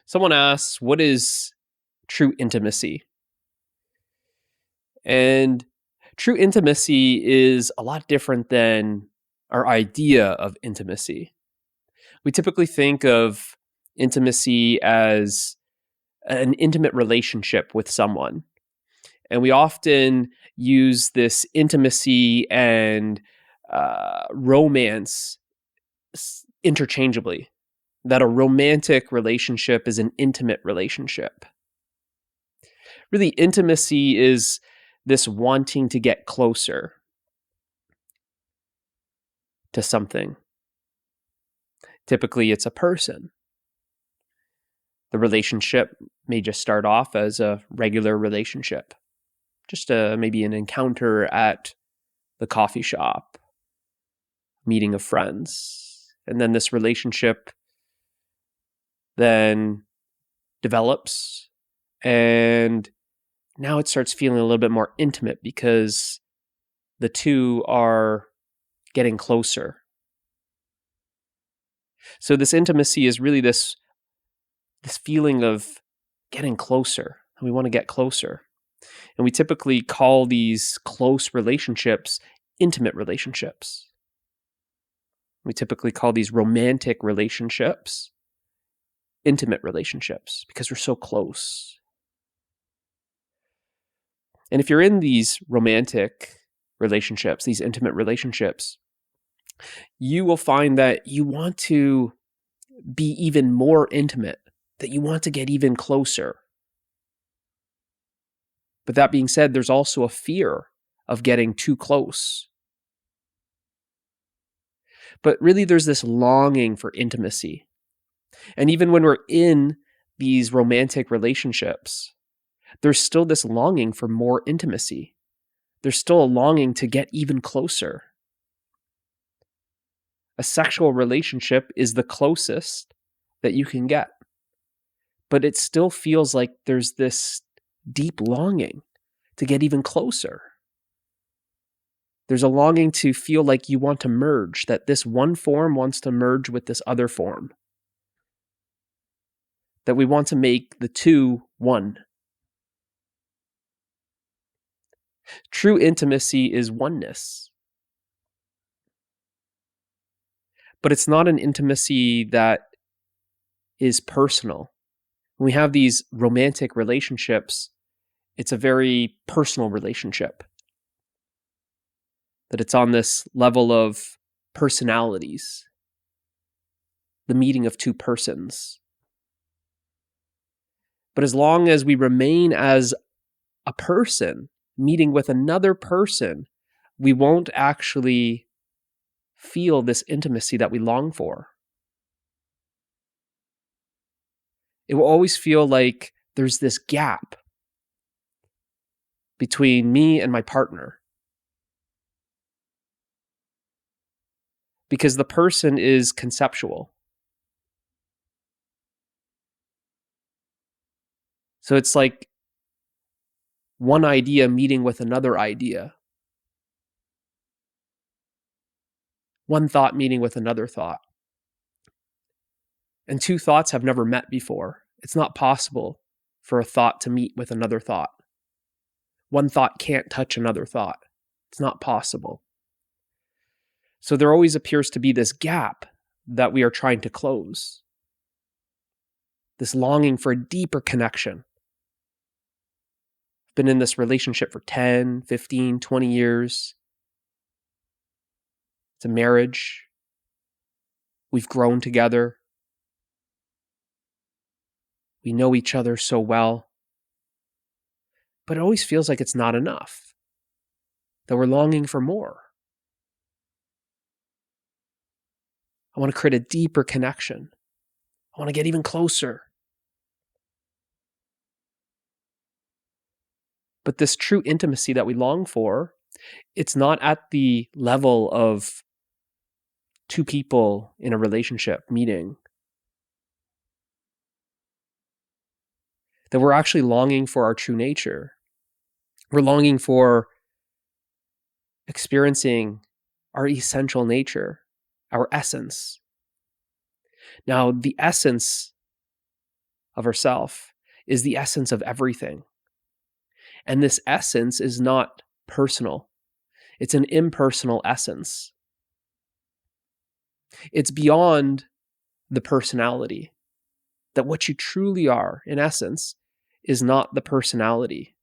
Someone asks, what is true intimacy? And true intimacy is a lot different than our idea of intimacy. We typically think of intimacy as an intimate relationship with someone. And we often use this intimacy and romance interchangeably, that a romantic relationship is an intimate relationship. Really, intimacy is this wanting to get closer to something. Typically, it's a person. The relationship may just start off as a regular relationship, just maybe an encounter at the coffee shop, meeting of friends. And then this relationship then develops, and now it starts feeling a little bit more intimate because the two are getting closer. So this intimacy is really this feeling of getting closer. We want to get closer. And we typically call these close relationships intimate relationships. We typically call these romantic relationships intimate relationships because we're so close. And if you're in these romantic relationships, these intimate relationships, you will find that you want to be even more intimate, that you want to get even closer. But that being said, there's also a fear of getting too close. But really, there's this longing for intimacy. And even when we're in these romantic relationships, there's still this longing for more intimacy. There's still a longing to get even closer. A sexual relationship is the closest that you can get. But it still feels like there's this deep longing to get even closer. There's a longing to feel like you want to merge, that this one form wants to merge with this other form. That we want to make the two one. True intimacy is oneness. But it's not an intimacy that is personal. When we have these romantic relationships, it's a very personal relationship. That it's on this level of personalities, the meeting of two persons. But as long as we remain as a person meeting with another person, we won't actually feel this intimacy that we long for. It will always feel like there's this gap between me and my partner. Because the person is conceptual. So it's like one idea meeting with another idea. One thought meeting with another thought. And two thoughts have never met before. It's not possible for a thought to meet with another thought. One thought can't touch another thought. It's not possible. So there always appears to be this gap that we are trying to close. This longing for a deeper connection. Been in this relationship for 10, 15, 20 years. It's a marriage. We've grown together. We know each other so well. But it always feels like it's not enough. That we're longing for more. I want to create a deeper connection. I want to get even closer. But this true intimacy that we long for, it's not at the level of two people in a relationship meeting. That we're actually longing for our true nature. We're longing for experiencing our essential nature, our essence. Now, the essence of ourself is the essence of everything. And this essence is not personal. It's an impersonal essence. It's beyond the personality. That what you truly are, in essence, is not the personality.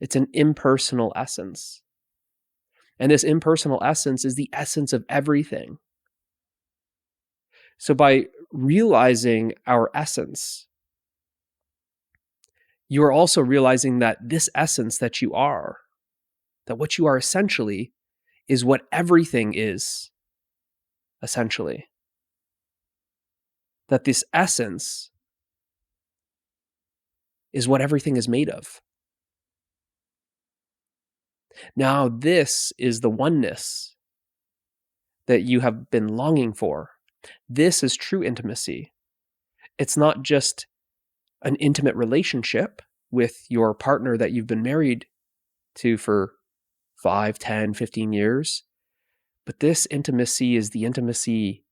It's an impersonal essence. And this impersonal essence is the essence of everything. So by realizing our essence, you are also realizing that this essence that you are, that what you are essentially, is what everything is, essentially. That this essence is what everything is made of. Now, this is the oneness that you have been longing for. This is true intimacy. It's not just an intimate relationship with your partner that you've been married to for 5, 10, 15 years, but this intimacy is the intimacy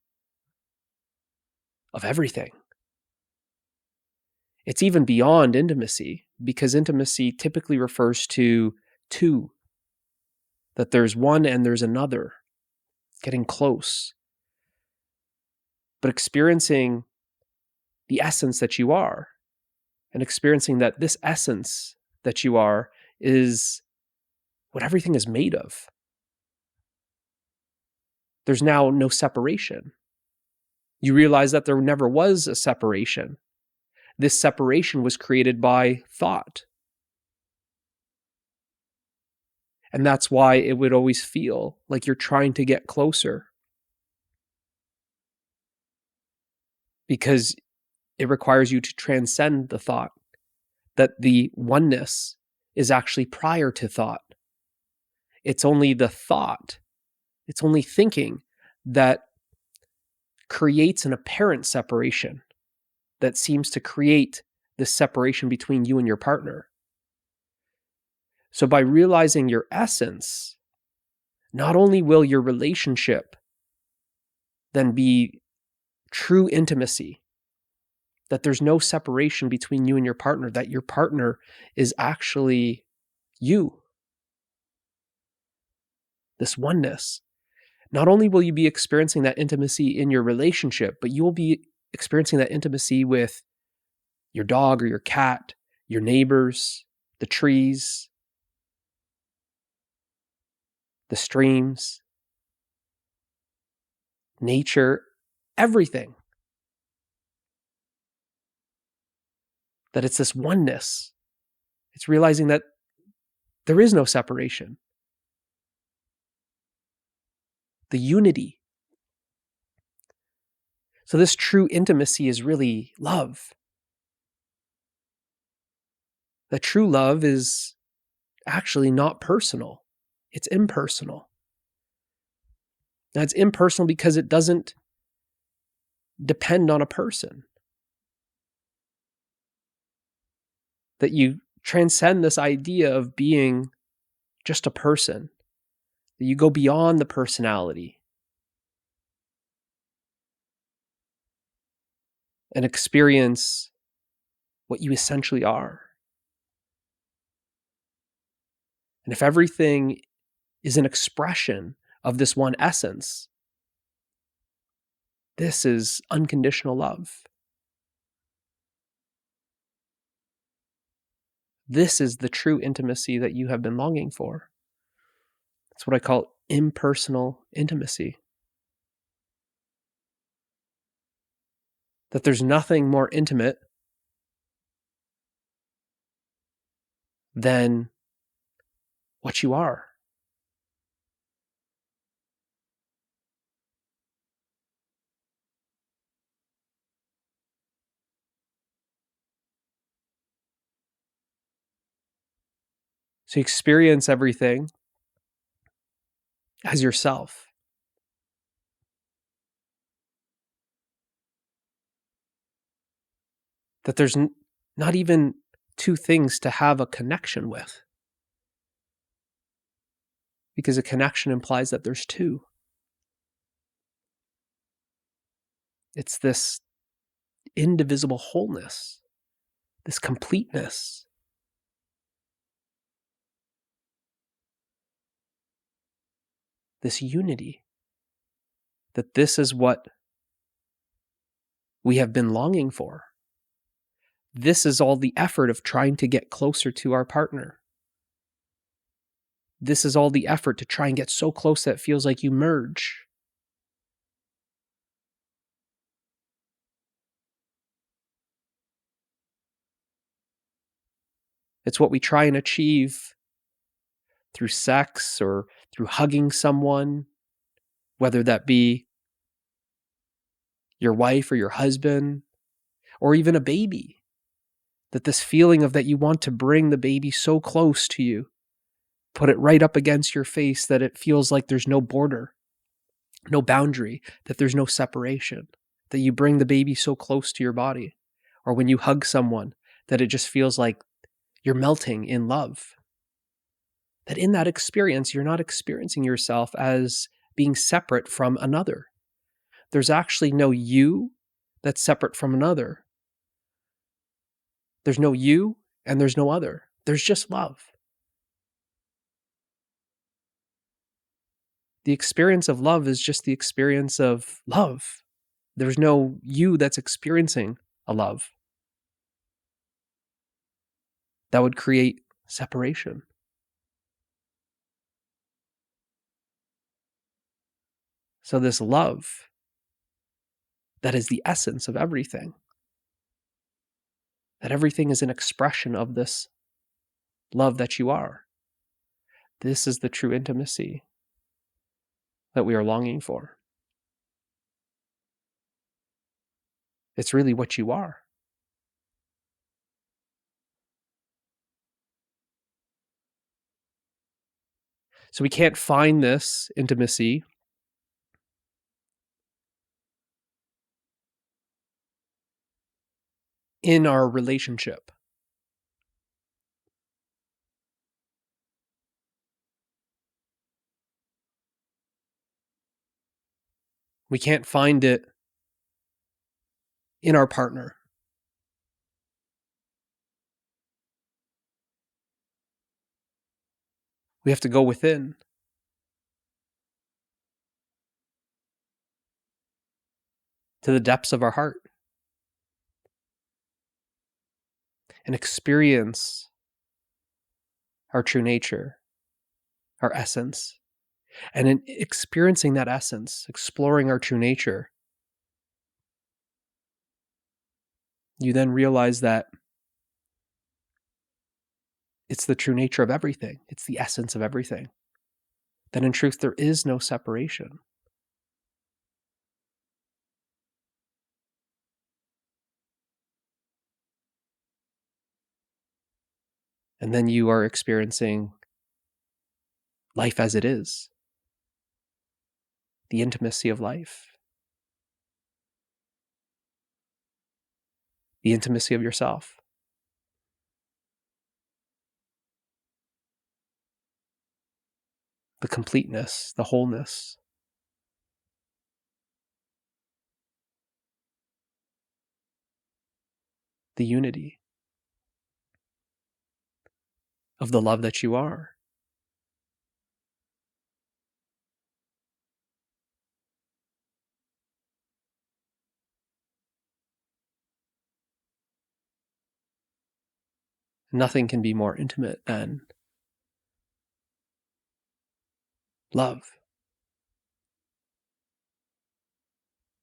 of everything. It's even beyond intimacy, because intimacy typically refers to two, that there's one and there's another, getting close. But experiencing the essence that you are, and experiencing that this essence that you are is what everything is made of. There's now no separation. You realize that there never was a separation. This separation was created by thought. And that's why it would always feel like you're trying to get closer. Because it requires you to transcend the thought, that the oneness is actually prior to thought. It's only the thought, it's only thinking that creates an apparent separation, that seems to create this separation between you and your partner. So by realizing your essence, not only will your relationship then be true intimacy, that there's no separation between you and your partner, that your partner is actually you, this oneness. Not only will you be experiencing that intimacy in your relationship, but you will be experiencing that intimacy with your dog or your cat, your neighbors, the trees, the streams, nature, everything. That it's this oneness. It's realizing that there is no separation. The unity. So this true intimacy is really love. The true love is actually not personal. It's impersonal. Now, it's impersonal because it doesn't depend on a person. That you transcend this idea of being just a person. That you go beyond the personality and experience what you essentially are. And if everything is an expression of this one essence, this is unconditional love. This is the true intimacy that you have been longing for. That's what I call impersonal intimacy. That there's nothing more intimate than what you are. So you experience everything as yourself. That there's not even two things to have a connection with. Because a connection implies that there's two. It's this indivisible wholeness, this completeness. This unity. That this is what we have been longing for. This is all the effort of trying to get closer to our partner. This is all the effort to try and get so close that it feels like you merge. It's what we try and achieve through sex or through hugging someone, whether that be your wife or your husband, or even a baby. That this feeling of that you want to bring the baby so close to you, put it right up against your face that it feels like there's no border, no boundary, that there's no separation, that you bring the baby so close to your body. Or when you hug someone, that it just feels like you're melting in love. That in that experience, you're not experiencing yourself as being separate from another. There's actually no you that's separate from another. There's no you and there's no other. There's just love. The experience of love is just the experience of love. There's no you that's experiencing a love. That would create separation. So this love, that is the essence of everything. That everything is an expression of this love that you are. This is the true intimacy that we are longing for. It's really what you are. So we can't find this intimacy in our relationship. We can't find it in our partner. We have to go within. To the depths of our heart. And experience our true nature, our essence. And in experiencing that essence, exploring our true nature, you then realize that it's the true nature of everything. It's the essence of everything. That in truth, there is no separation. And then you are experiencing life as it is. The intimacy of life. The intimacy of yourself. The completeness, the wholeness. The unity of the love that you are. Nothing can be more intimate than love.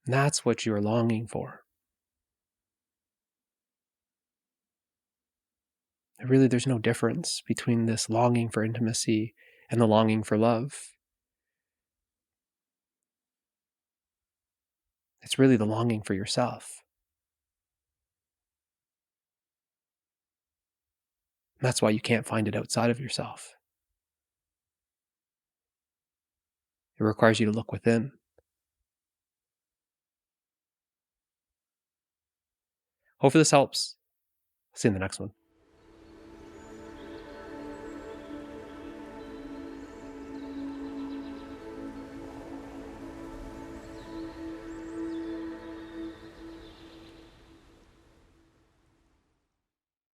And that's what you're longing for. And really, there's no difference between this longing for intimacy and the longing for love. It's really the longing for yourself. And that's why you can't find it outside of yourself. It requires you to look within. Hopefully this helps. See you in the next one.